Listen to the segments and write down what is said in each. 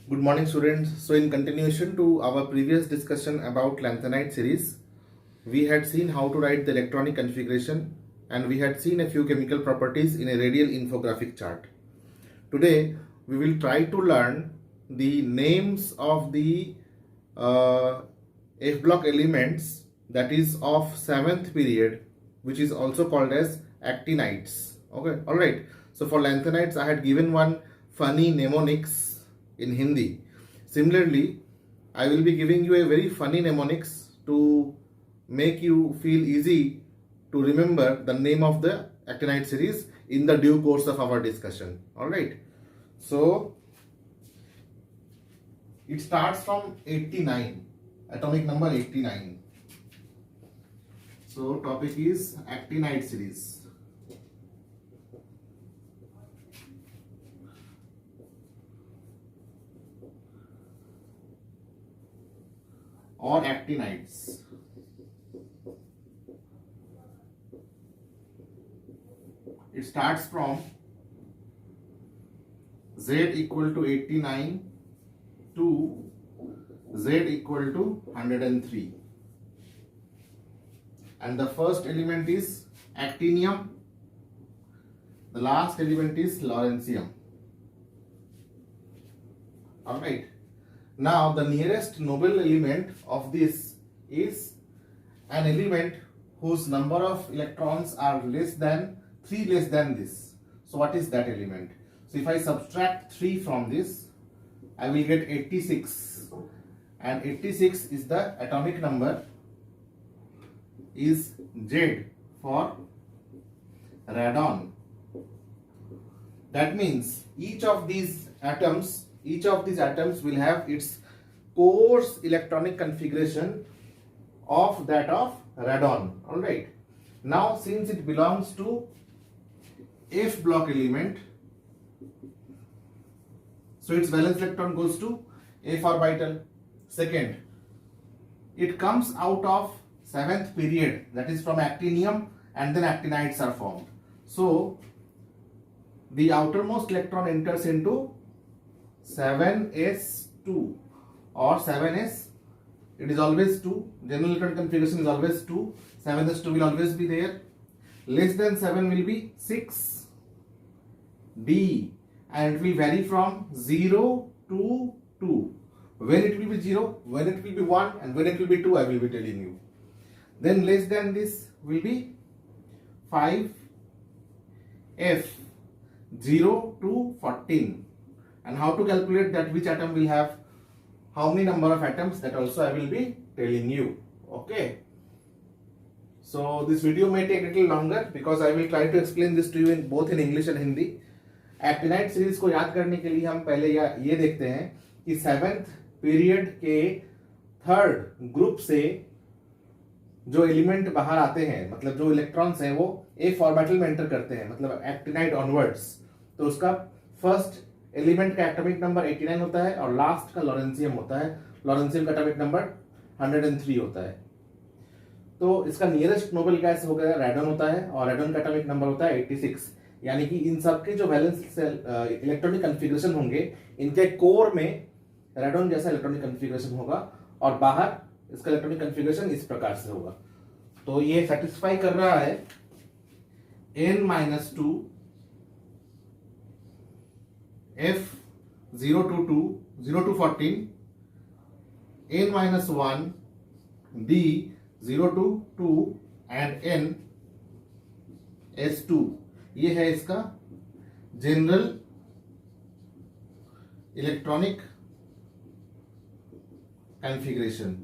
Good morning, students. So, in continuation to our previous discussion about lanthanide series, we had seen how to write the electronic configuration and we had seen a few chemical properties in a radial infographic chart. Today, we will try to learn the names of the F block elements that is of 7th period, which is also called as actinides. Okay, all right. So for lanthanides, I had given one funny mnemonics in Hindi. Similarly, I will be giving you a very funny mnemonics to make you feel easy to remember the name of the actinide series in the due course of our discussion. All right. So it starts from 89, atomic number 89. So topic is actinide series. Or actinides. It starts from Z equal to 89 to Z equal to 103. And the first element is actinium. The last element is lawrencium. Alright. Now the nearest noble element of this is an element whose number of electrons are less than 3 less than this. So what is that element? So if I subtract 3 from this, I will get 86, and 86 is the atomic number, is Z for radon. That means each of these atoms will have its coarse electronic configuration of that of radon. All right. Now since it belongs to F block element, so its valence electron goes to F orbital. Second, it comes out of 7th period, that is from actinium, and then actinides are formed. So the outermost electron enters into 7s2 or 7s. It is always 2. General electron configuration is always 2. 7s2 will always be there. Less than 7 will be 6. D, and it will vary from 0 to 2. When it will be 0, when it will be 1, and when it will be 2, I will be telling you. Then less than this will be 5. F, 0 to 14. And how to calculate that which atom will have how many number of atoms, that also I will be telling you. Okay. So this video may take a little longer because I will try to explain this to you in both in English and Hindi. Actinide series को याद करने के लिए हम पहले ये देखते हैं कि 7th पीरियड के 3rd ग्रुप से जो एलिमेंट बाहर आते हैं, मतलब जो इलेक्ट्रॉन्स हैं वो F ऑर्बिटल में एंटर करते हैं, मतलब एक्टिनाइड ऑनवर्ड्स, तो उसका फर्स्ट एलिमेंट का एटॉमिक नंबर 89 होता है और लास्ट का लॉरेंशियम होता है. लॉरेंशियम का एटॉमिक नंबर 103 होता है. तो इसका नियरेस्ट नोबल गैस हो गया रेडन होता है और रेडन का एटॉमिक नंबर होता है 86. यानी कि इन सब के जो वैलेंस इलेक्ट्रॉनिक कन्फिगरेशन होंगे, इनके कोर में रेडन जैसा इलेक्ट्रॉनिक कन्फिगरेशन होगा और बाहर इसका इलेक्ट्रॉनिक कन्फिगरेशन इस प्रकार से होगा. तो ये सेटिस्फाई कर रहा है n-2 F 0 to 2, 0 to 14, n-1 D 0 to 2 and n S2. ये है इसका जनरल इलेक्ट्रॉनिक कॉन्फ़िगरेशन.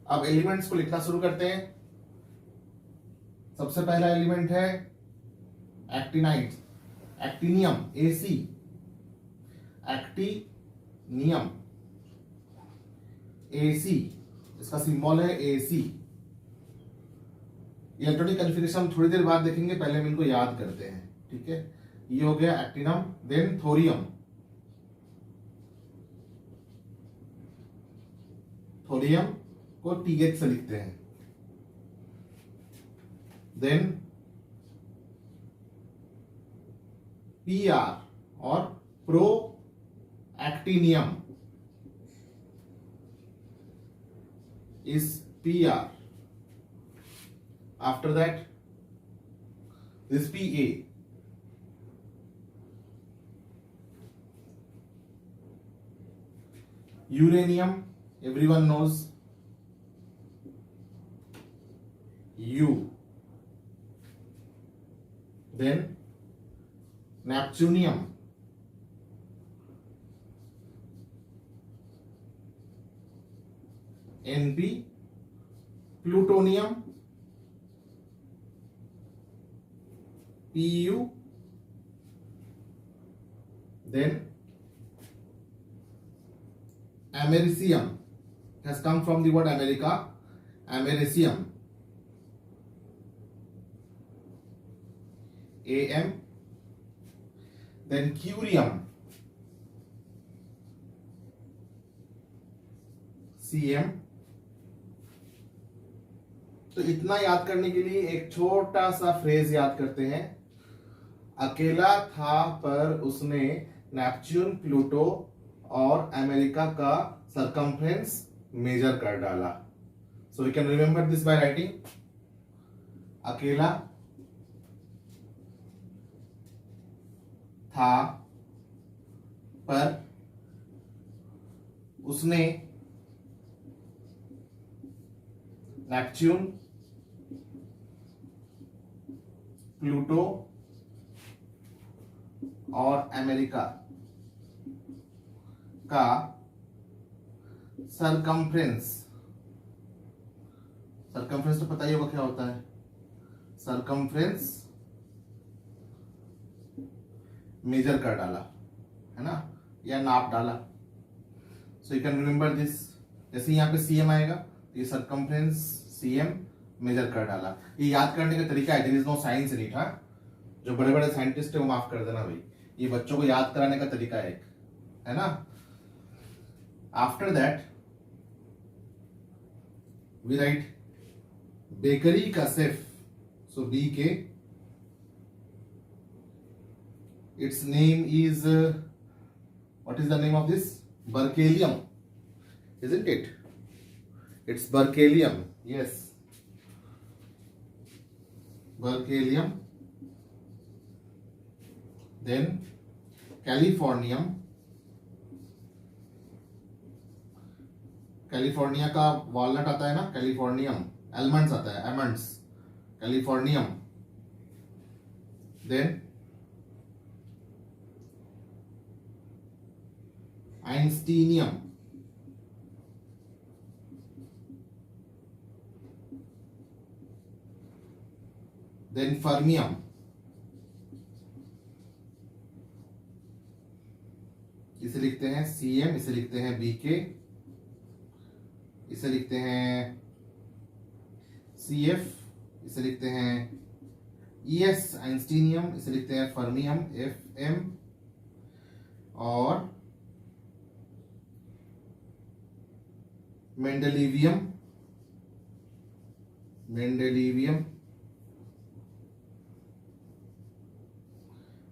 अब एलिमेंट्स को लिखना शुरू करते हैं. सबसे पहला एलिमेंट है actinide, actinium Ac, actinium Ac, इसका सिंबल है Ac. इलेक्ट्रॉनिक कन्फिगरेशन थोड़ी देर बाद देखेंगे, पहले हम इनको याद करते हैं. ठीक है, ये हो गया एक्टिनम. देन थोरियम, थोरियम को TH से लिखते हैं. Then PR or proactinium is PR. After that, this PA. Uranium, everyone knows. U. Then Neptunium. NP. Plutonium. Pu. Then Americium has come from the word America. Americium. Am. Then curium. Cm. तो इतना याद करने के लिए एक छोटा सा phrase याद करते हैं। अकेला था पर उसने नेपच्यून, प्लूटो और अमेरिका का सरकमफ्रेंस मेजर कर डाला। So we can remember this by writing. अकेला था पर उसने नेपच्यून, प्लूटो और अमेरिका का सरकमफ्रेंस, सरकमफ्रेंस तो पता ही होगा क्या होता है, सरकमफ्रेंस मेजर कर डाला, है ना, या नाप डाला। So you can remember this. जैसे यहाँ पे सीएम आएगा तो ये सरकमफ्रेंस सीएम मेजर कर डाला। ये याद करने का तरीका है, there is no science in it. हाँ, जो बड़े बड़े साइंटिस्ट है वो माफ कर देना भाई, ये बच्चों को याद कराने का तरीका है एक, है ना। After that we write bakery का safe. So B K, its name is what is the name of this? Berkelium, isn't it? It's berkelium. Yes, berkelium. Then californium. California का वॉलनट आता है ना, कैलिफोर्नियम। एलमंड्स आता है, almonds, californium. Then einsteinium, then fermium, इसे लिखते हैं CM, इसे लिखते हैं बीके, इसे लिखते हैं सीएफ, इसे लिखते हैं ईएस आइंस्टीनियम, इसे लिखते हैं फर्मियम एफएम, और मेंडेलिवियम, मेंडेलिवियम,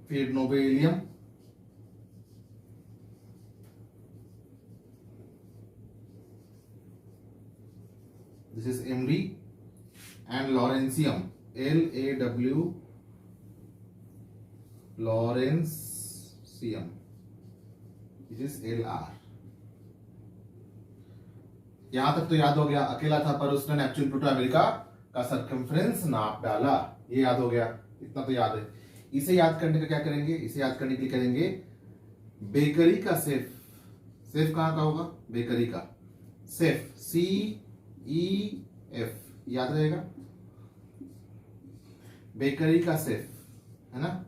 फिर nobelium, this is MD, and lawrencium, LAW, lawrencium, this is LR। यहां तक तो याद हो गया। अकेला था पर उसने नेपच्यून, प्लूटो, अमेरिका का सरकमफ्रेंस नाप डाला, ये याद हो गया, इतना तो याद है। इसे याद करने का क्या करेंगे, इसे याद करने के लिए करेंगे बेकरी का सेफ। सेफ कहां का होगा, बेकरी का सेफ, CEF, याद रहेगा, बेकरी का सेफ, है ना।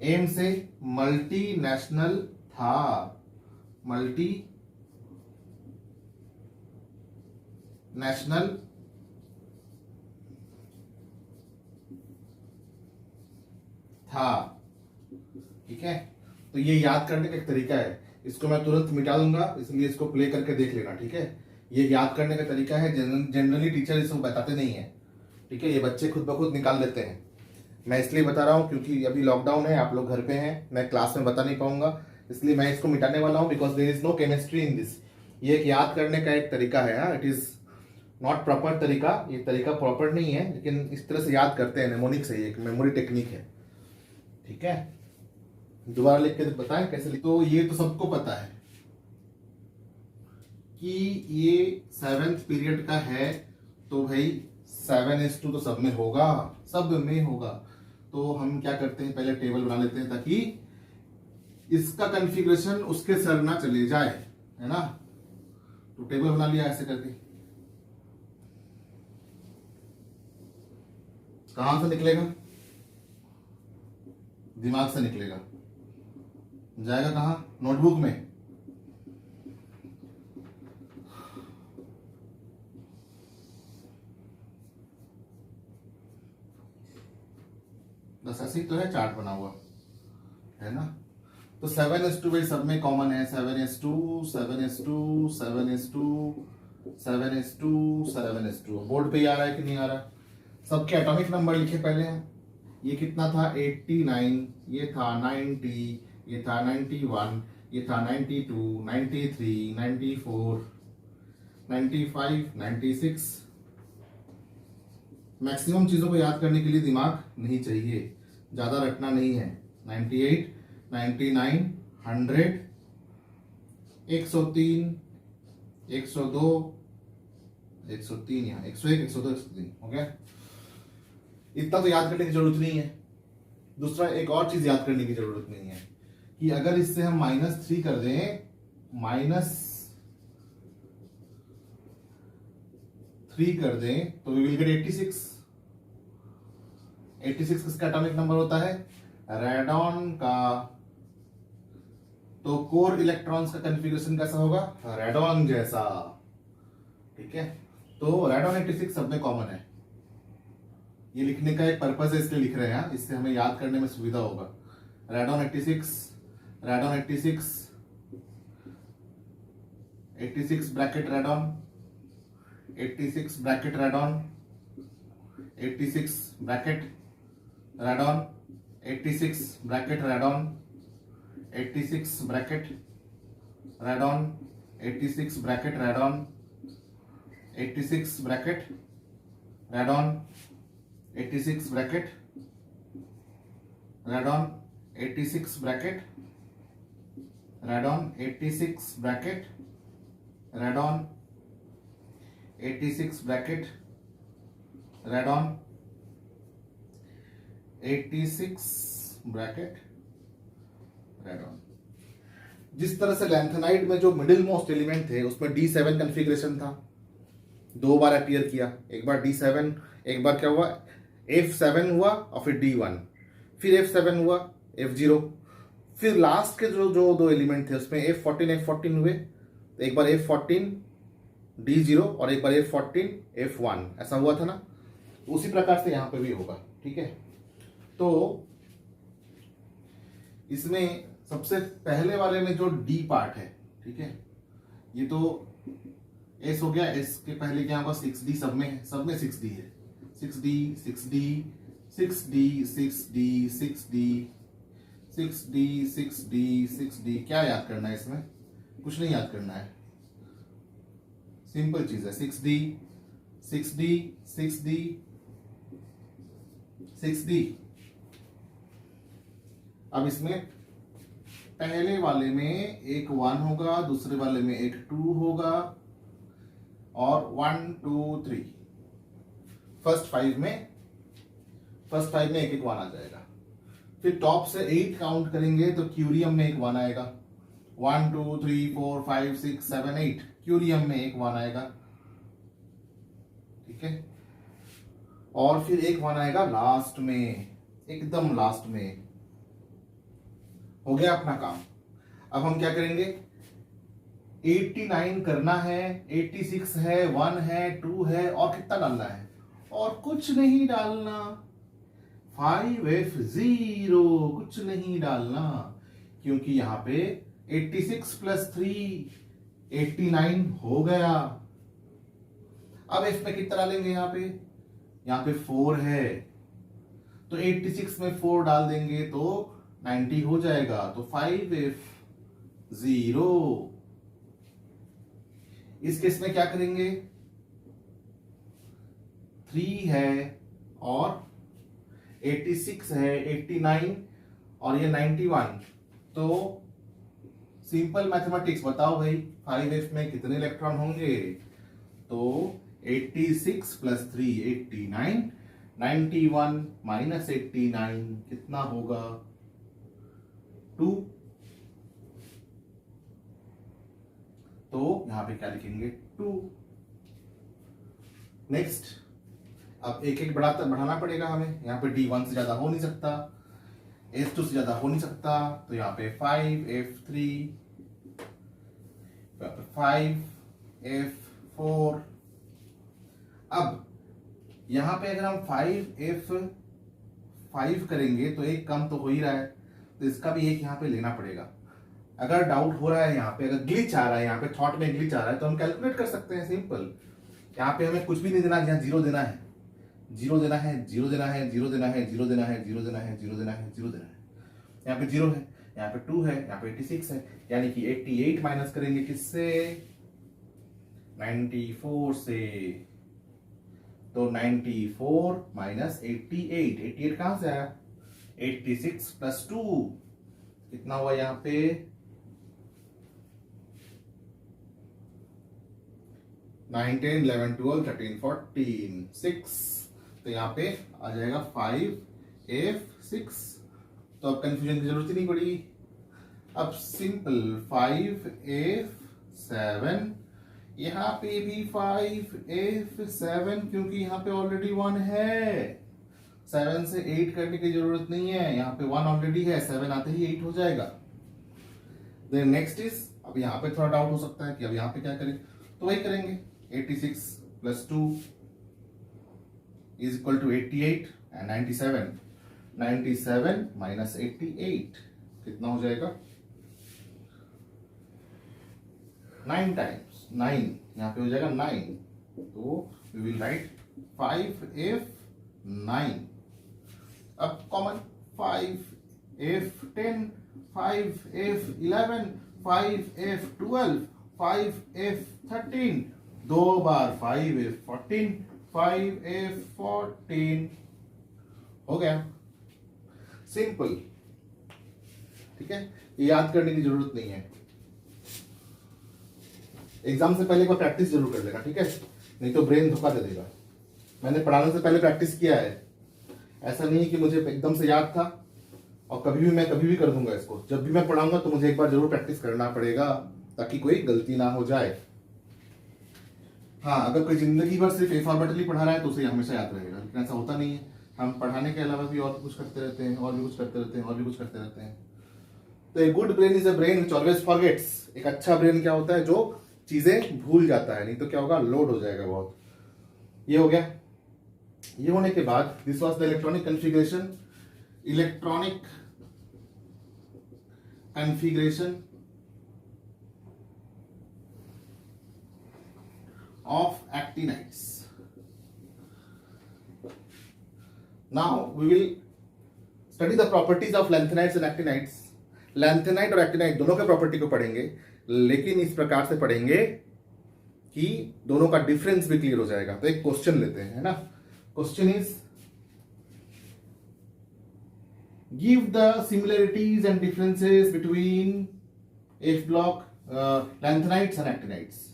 एम से मल्टीनेशनल था, मल्टी नेशनल था, ठीक है। तो ये याद करने का एक तरीका है, इसको मैं तुरंत मिटा दूंगा, इसलिए इसको प्ले करके देख लेना, ठीक है। ये याद करने का तरीका है, जनरली टीचर इसको बताते नहीं है, ठीक है, ये बच्चे खुद ब खुद निकाल लेते हैं। मैं इसलिए बता रहा हूँ क्योंकि अभी लॉकडाउन है, आप लोग घर पे हैं, मैं क्लास में बता नहीं पाऊंगा, इसलिए मैं इसको मिटाने वाला हूँ, because there is no chemistry in this. ये एक याद करने का एक तरीका है, हाँ, इट इज नॉट प्रॉपर तरीका, ये तरीका प्रॉपर नहीं है, लेकिन इस तरह से याद करते हैं, नेमोनिक से, एक मेमोरी टेक्निक है, ठीक है। दोबारा लिख के बताएं कैसे लिख। तो ये तो सबको पता है कि ये 7th पीरियड का है, तो भाई 7:2 तो सब में होगा, सब में होगा। तो हम क्या करते हैं, पहले टेबल बना लेते हैं ताकि इसका कॉन्फ़िगरेशन उसके सर ना चले जाए, है ना। तो टेबल बना लिया ऐसे करके, कहां से निकलेगा, दिमाग से निकलेगा, जाएगा कहां, नोटबुक में। बस ऐसे ही तो है, चार्ट बना हुआ है ना। तो 7:2 भाई सब में कॉमन है, 7:2 7:2 7:2 7:2 7:2। बोर्ड पे ही आ रहा है कि नहीं आ रहा, सबके एटॉमिक नंबर लिखे पहले हैं। ये कितना था 89, ये था 90, ये था 91, ये था 92 93 94 95 96। मैक्सिमम चीजों को याद करने के लिए दिमाग नहीं चाहिए, ज्यादा रटना नहीं है। 98 99 100 103 102 103, यहाँ 101 102 103 हो गया। इतना तो याद करने की जरूरत नहीं है। दूसरा एक और चीज याद करने की जरूरत नहीं है कि अगर इससे हम -3 कर दें, -3 कर दें तो वी विल गेट 86। 86 किसका एटॉमिक नंबर होता है, रेडॉन का। तो कोर इलेक्ट्रॉन्स का कॉन्फ़िगरेशन कैसा होगा, रेडॉन जैसा, ठीक है। तो रेडॉन 86 सब में कॉमन है। ये लिखने का एक पर्पस है, इसलिए लिख रहे हैं, इससे हमें याद करने में सुविधा होगा। Radon 86 radon 86 86 bracket radon 86 bracket radon 86 bracket radon 86 bracket radon 86 bracket radon 86 bracket radon 86 bracket radon 86 bracket radon 86 bracket radon 86 bracket radon 86 bracket radon 86 bracket radon. जिस तरह से लैंथेनाइड में जो मिडिल मोस्ट एलिमेंट थे उसमें D7 कॉन्फ़िगरेशन था, 2 बार appear किया, एक बार D7, एक बार क्या हुआ F7 हुआ और फिर D1, फिर F7 हुआ F0, फिर लास्ट के जो 2 एलिमेंट थे उसमें F14 F14 हुए, तो एक बार F14 D0 और एक बार F14 F1, ऐसा हुआ था ना। उसी प्रकार से यहां पे भी होगा, ठीक है। तो इसमें सबसे पहले वाले में जो D पार्ट है, ठीक है, ये तो S हो गया, S के पहले क्या होगा 6D, सब में 6D है, 6D 6D 6D 6D 6D 6D 6D 6D। क्या याद करना है इसमें, कुछ नहीं याद करना है, सिंपल चीज है, 6D 6D 6D 6D। अब इसमें पहले वाले में एक 1 होगा, दूसरे वाले में एक 2 होगा, और 1 2 3, फर्स्ट 5 में एक एक 1 आ जाएगा। फिर टॉप से 8 काउंट करेंगे तो क्यूरियम में एक 1 आएगा, 1 2 3 4 5 6 7 8, क्यूरियम में एक 1 आएगा, ठीक है। और फिर एक 1 आएगा लास्ट में, एकदम लास्ट में। हो गया अपना काम। अब हम क्या करेंगे, 89 करना है, 86 है, 1 है, 2 है, और कितना डालना है, और कुछ नहीं डालना, 5F0 कुछ नहीं डालना, क्योंकि यहां पे 86 + 3 89 हो गया। अब F में कितना डालेंगे, यहां पे 4 है, तो 86 में 4 डाल देंगे तो 90 हो जाएगा। तो 5F0। इस केस में क्या करेंगे, 3 है और 86 है, 89 और ये 91। तो सिंपल मैथमेटिक्स बताओ भाई, 5F में कितने इलेक्ट्रॉन होंगे। तो 86 प्लस 3 89, 91 माइनस 89 कितना होगा, 2। तो यहां पे क्या लिखेंगे, 2। नेक्स्ट, अब एक एक बढ़ाना पड़ेगा हमें। यहाँ पे D1 से ज्यादा हो नहीं सकता, F2 से ज्यादा हो नहीं सकता, तो यहाँ पे 5F3, 5F4। अब यहां पे अगर हम 5F5 करेंगे तो एक कम तो हो ही रहा है, तो इसका भी एक यहाँ पे लेना पड़ेगा। अगर डाउट हो रहा है यहाँ पे, अगर ग्लिच आ रहा है यहाँ पे, थॉट में ग्लिच आ रहा है, तो हम कैलकुलेट कर सकते हैं सिंपल। यहाँ पे हमें कुछ भी नहीं देना, यहाँ 0 देना है, 0 देना है, 0 देना है, 0 देना है, 0 देना है, 0 देना है, 0 देना है, 0 देना है। यहाँ पे 0 है, यहाँ पे 2 है, यहाँ पे 86 है, यानी कि 88 माइनस करेंगे किससे, 94 से। तो 94 माइनस 88, 88 कहां से आया, 86 प्लस 2 कितना हुआ यहाँ पे, 9 10 11 12 13 14 6। तो यहाँ पे आ जाएगा 5F6। तो अब कंफ्यूजन की जरूरत ही नहीं पड़ी। अब सिंपल 5F7, यहाँ पे भी 5F7, क्योंकि यहाँ पे ऑलरेडी 1 है। 7 से 8 करने की जरूरत नहीं है, यहाँ पे 1 ऑलरेडी है, 7 आते ही 8 हो जाएगा। देन नेक्स्ट इज, अब यहाँ पे थोड़ा डाउट हो सकता है कि अब यहाँ पे क्या करें, तो वही करेंगे, 86 plus 2 is equal to 88 and 97। 97 minus 88 कितना हो जाएगा, 9 टाइम्स 9, यहाँ पे हो जाएगा 9। तो वी विल राइट 5F9। अब common 5F10, 5F11, 5F12, 5F13, 2 बार 5F14, 5F14 हो गया, सिंपल। ठीक है, ये याद करने की जरूरत नहीं है, एग्जाम से पहले एक बार प्रैक्टिस जरूर कर लेगा, ठीक है, नहीं तो ब्रेन धोखा दे देगा। मैंने पढ़ाने से पहले प्रैक्टिस किया है, ऐसा नहीं है कि मुझे एकदम से याद था और मैं कभी भी कर दूंगा इसको। जब भी मैं पढ़ाऊंगा तो मुझे एक बार जरूर प्रैक्टिस करना पड़ेगा ताकि कोई गलती ना हो जाए। हाँ, अगर कोई जिंदगी भर सिर्फ फॉर्मेटली पढ़ा रहा है तो उसे हमेशा याद रहेगा, लेकिन ऐसा होता नहीं है। हम पढ़ाने के अलावा भी और कुछ करते रहते हैं, और भी कुछ करते रहते हैं, और भी कुछ करते रहते हैं। तो a good brain is a brain which always forgets. एक अच्छा ब्रेन क्या होता है, जो चीजें भूल जाता है, नहीं तो क्या होगा, लोड हो जाएगा बहुत। ये हो गया। ये होने के बाद this was the electronic configuration, electronic configuration of actinides. Now we will study the properties of lanthanides and actinides. Lanthanide और एक्टिनाइड दोनों के प्रॉपर्टी को पढ़ेंगे, लेकिन इस प्रकार से पढ़ेंगे कि दोनों का डिफरेंस भी क्लियर हो जाएगा। तो एक क्वेश्चन लेते हैं, है ना। Question is, give the similarities and differences between F block lanthanides and actinides.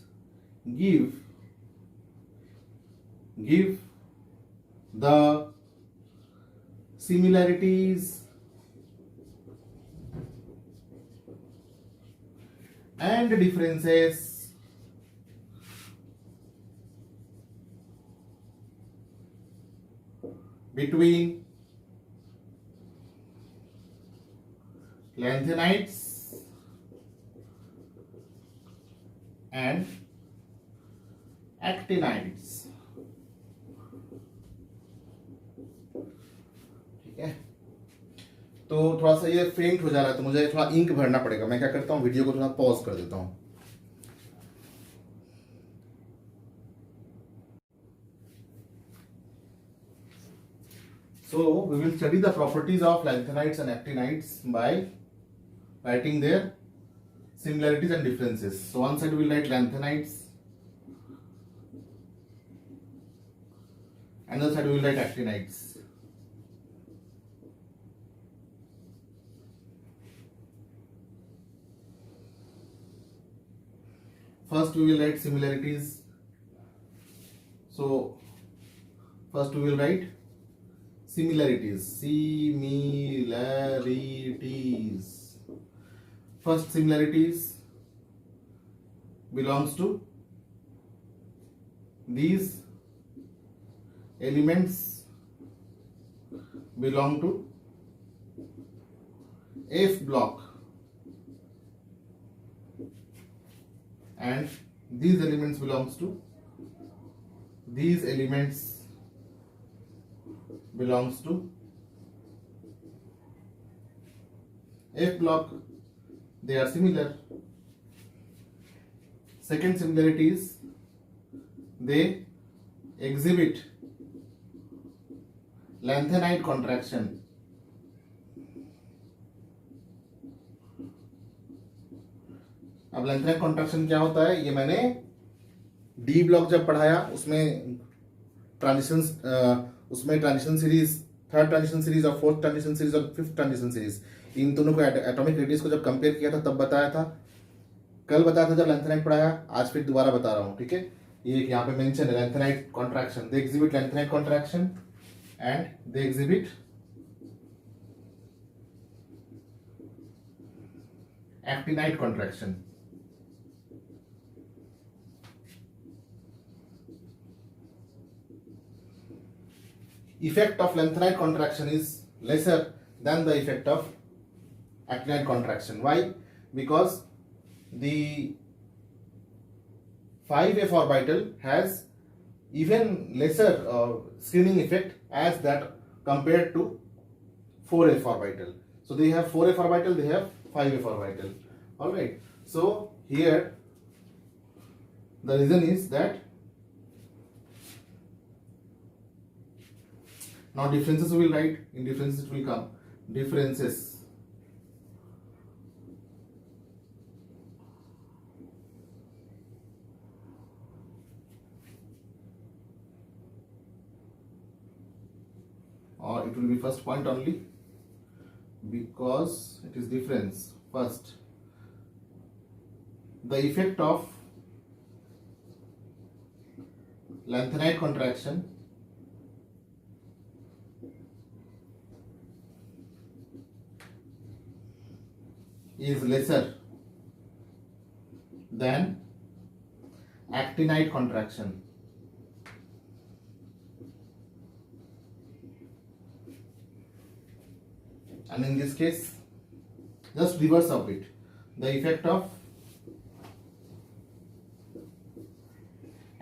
Give the similarities and differences between lanthanides and actinides. ठीक है, तो थोड़ा सा ये फेंट हो जा रहा है, तो मुझे थोड़ा इंक भरना पड़ेगा। मैं क्या करता हूँ, वीडियो को थोड़ा पॉज कर देता हूँ। So we will study the properties of lanthanides and actinides by writing their similarities and differences. So one side we will write lanthanides, another side we will write actinides. First we will write similarities. So first we will write similarities. Similarities. First similarities belongs to these elements belong to F block and these elements belongs to F block. They are similar. Second similarity is they exhibit lanthanide contraction. अब लैंथनाइड contraction क्या होता है, ये मैंने D block जब पढ़ाया उसमें transition series, third transition series और फोर्थ ट्रांजिशन सीरीज और फिफ्थ ट्रांजिशन सीरीज, इन दोनों को एटॉमिक रेडियस को जब कंपेयर किया था तब बताया था, कल बताया था जब लैंथनाइड पढ़ाया, आज फिर दोबारा बता रहा हूँ, ठीक है। ये यहाँ पे मेंशन है lanthanide contraction, they exhibit lanthanide contraction and they exhibit actinide contraction. Effect of lanthanide contraction is lesser than the effect of actinide contraction. Why? Because the 5f orbital has even lesser screening effect as that compared to 4f orbital. So they have 4f orbital, they have 5f orbital. Alright. So here the reason is that now differences we will write, in differences it will come. Differences. Or it will be first point only because it is difference. First, the effect of lanthanide contraction is lesser than actinide contraction. And in this case, just reverse of it. The effect of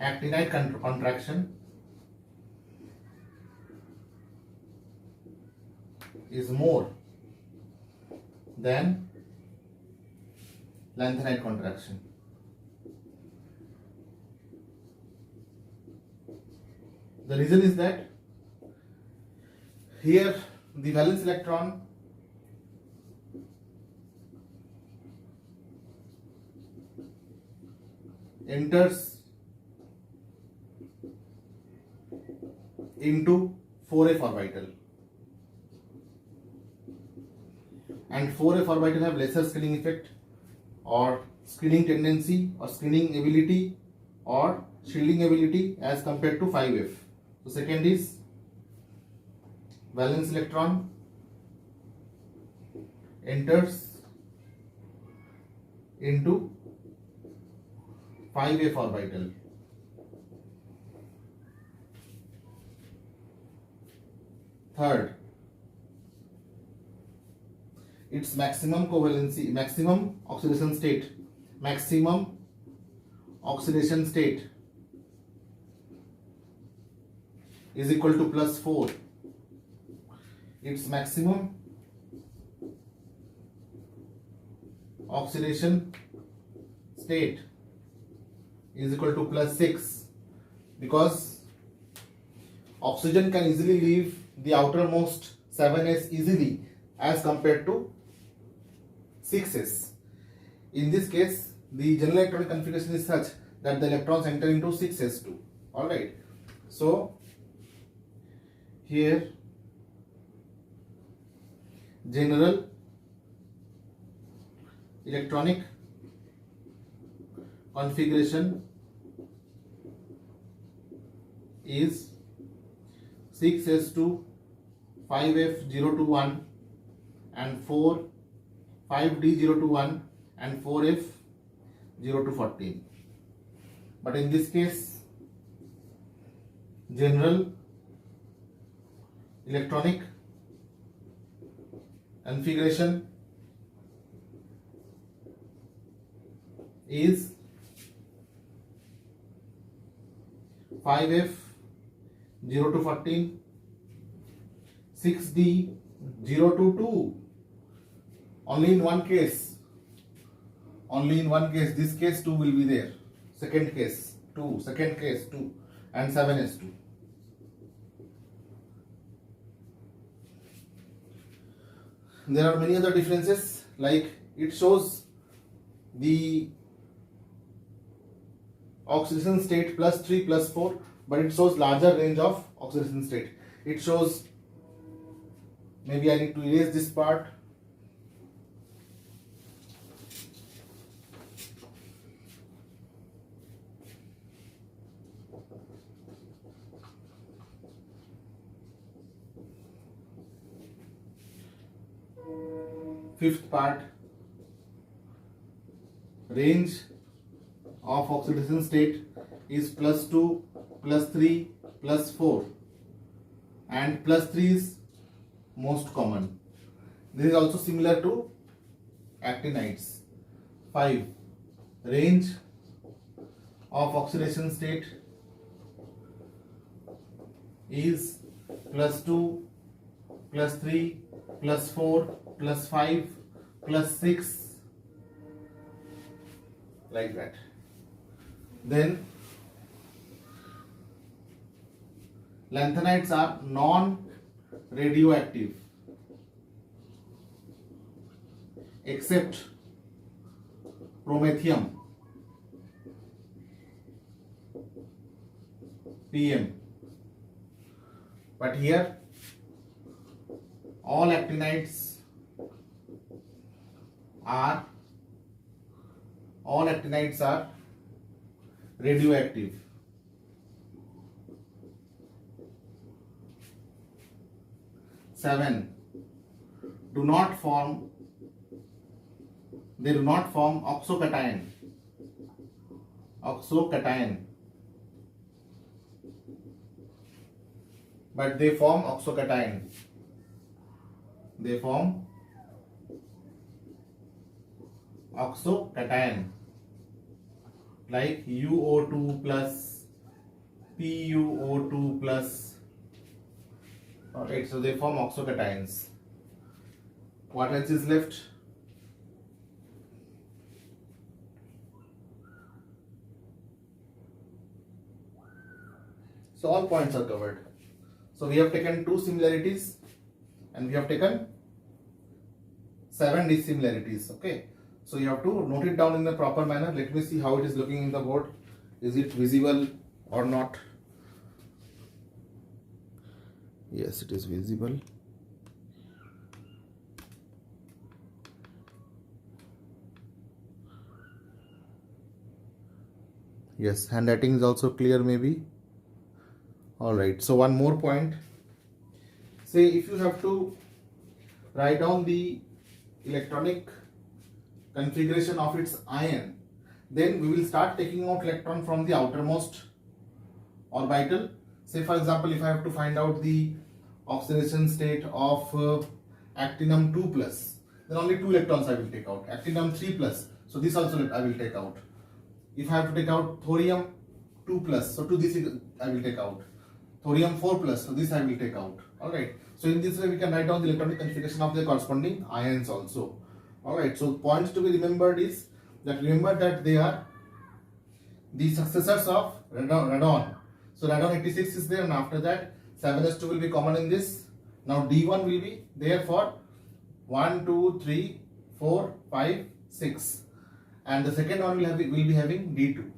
actinide contraction is more than lanthanide contraction. The reason is that here the valence electron enters into 4f orbital and 4f orbital have lesser screening effect or screening tendency or screening ability or shielding ability as compared to 5f. So second is valence electron enters into 5f orbital. Third, its maximum covalency, maximum oxidation state is equal to +4. Its maximum oxidation state is equal to +6 because oxygen can easily leave the outermost 7s easily as compared to 6s. In this case, the general electronic configuration is such that the electrons enter into 6s2. Alright, so here general electronic configuration is 6s2, 5f021 and 4, 5d021 and 4f0 to 14. But in this case, general electronic configuration is 5f0 to 14, 6d0 to 2. Only in one case, this case 2 will be there. Second case 2, and 7s2. There are many other differences, like it shows the oxidation state +3 +4, but it shows larger range of oxidation state. It shows, maybe I need to erase this part. Fifth part, range of oxidation state is +2, +3, +4, and +3 is most common. This is also similar to actinides. 5. Range of oxidation state is +2, +3, +4, +5, +6, like that. Then lanthanides are non-radioactive except promethium, PM. But here all actinides are radioactive. 7. They do not form oxocation, but they form oxocation. They form oxocation, like UO2 plus, PuO2 plus. Alright, so they form oxocations. What else is left? So all points are covered. So we have taken 2 similarities and we have taken 7 dissimilarities. Okay. So you have to note it down in the proper manner. Let me see how it is looking in the board. Is it visible or not? Yes, it is visible. Yes, handwriting is also clear maybe. Alright, so one more point. Say if you have to write down the electronic configuration of its ion, then we will start taking out electron from the outermost orbital. Say for example, if I have to find out the oxidation state of actinium 2 plus, then only 2 electrons I will take out. Actinium 3 plus, so this also I will take out. If I have to take out thorium 2 plus, so to this I will take out. Thorium 4 plus, so this I will take out. Alright, so in this way we can write down the electronic configuration of the corresponding ions also. Alright, so points to be remembered is that, remember that they are the successors of radon. So radon 86 is there, and after that 7s2 will be common in this. Now D1 will be there for 1, 2, 3, 4, 5, 6, and the second one will be having D2.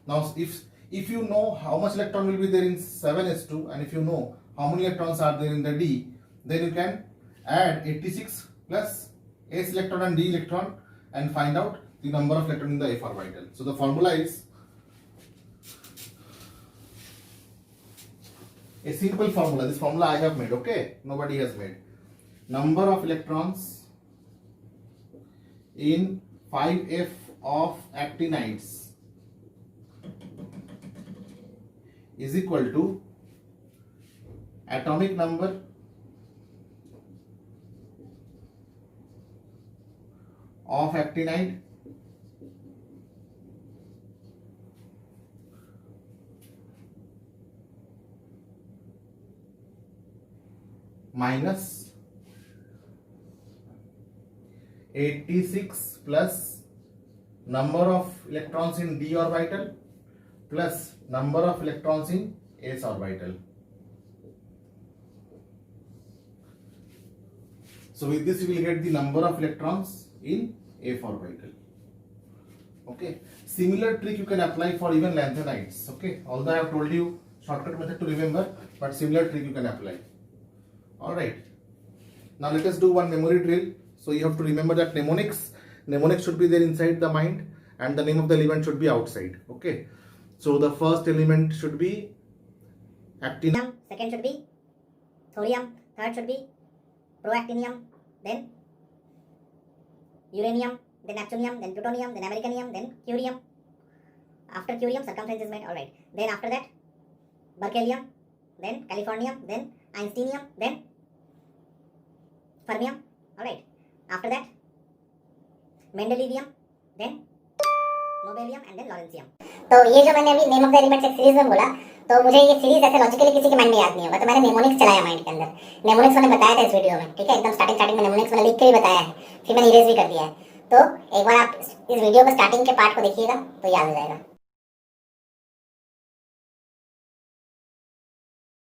Now if you know how much electron will be there in 7s2, and if you know how many electrons are there in the D, then you can add 86 plus s electron and d electron and find out the number of electron in the f orbital. So the formula is a simple formula. This formula I have made, okay? Nobody has made. Number of electrons in 5f of actinides is equal to atomic number of actinide minus 86 plus number of electrons in d orbital plus number of electrons in s orbital. So with this you will get the number of electrons in f orbital. Okay, similar trick you can apply for even lanthanides. Okay, although I have told you shortcut method to remember, but similar trick you can apply. All right, now let us do one memory drill. So you have to remember that mnemonics should be there inside the mind, and the name of the element should be outside. Okay, so the first element should be actinium, second should be thorium, third should be proactinium, then uranium, then neptunium, then plutonium, then americanium, then curium. After curium, circumference is made. Alright. Then after that, berkelium, then californium, then einsteinium, then fermium. Alright. After that, mendelevium, then nobelium, and then lawrencium. तो ये जो मैंने अभी name of the elements एक series में बोला, तो मुझे ये सीरीज ऐसे लॉजिकली किसी के माइंड में याद नहीं होगा, तो मैंने नेमोनिक्स चलाया माइंड के अंदर. नेमोनिक्स मैंने बताया था इस वीडियो में, ठीक है, एकदम स्टार्टिंग में नेमोनिक्स मैंने लिख के भी बताया है, फिर मैंने इरेज भी कर दिया है. तो एक बार आप इस वीडियो को स्टार्टिंग के पार्ट को देखिएगा तो याद हो जाएगा.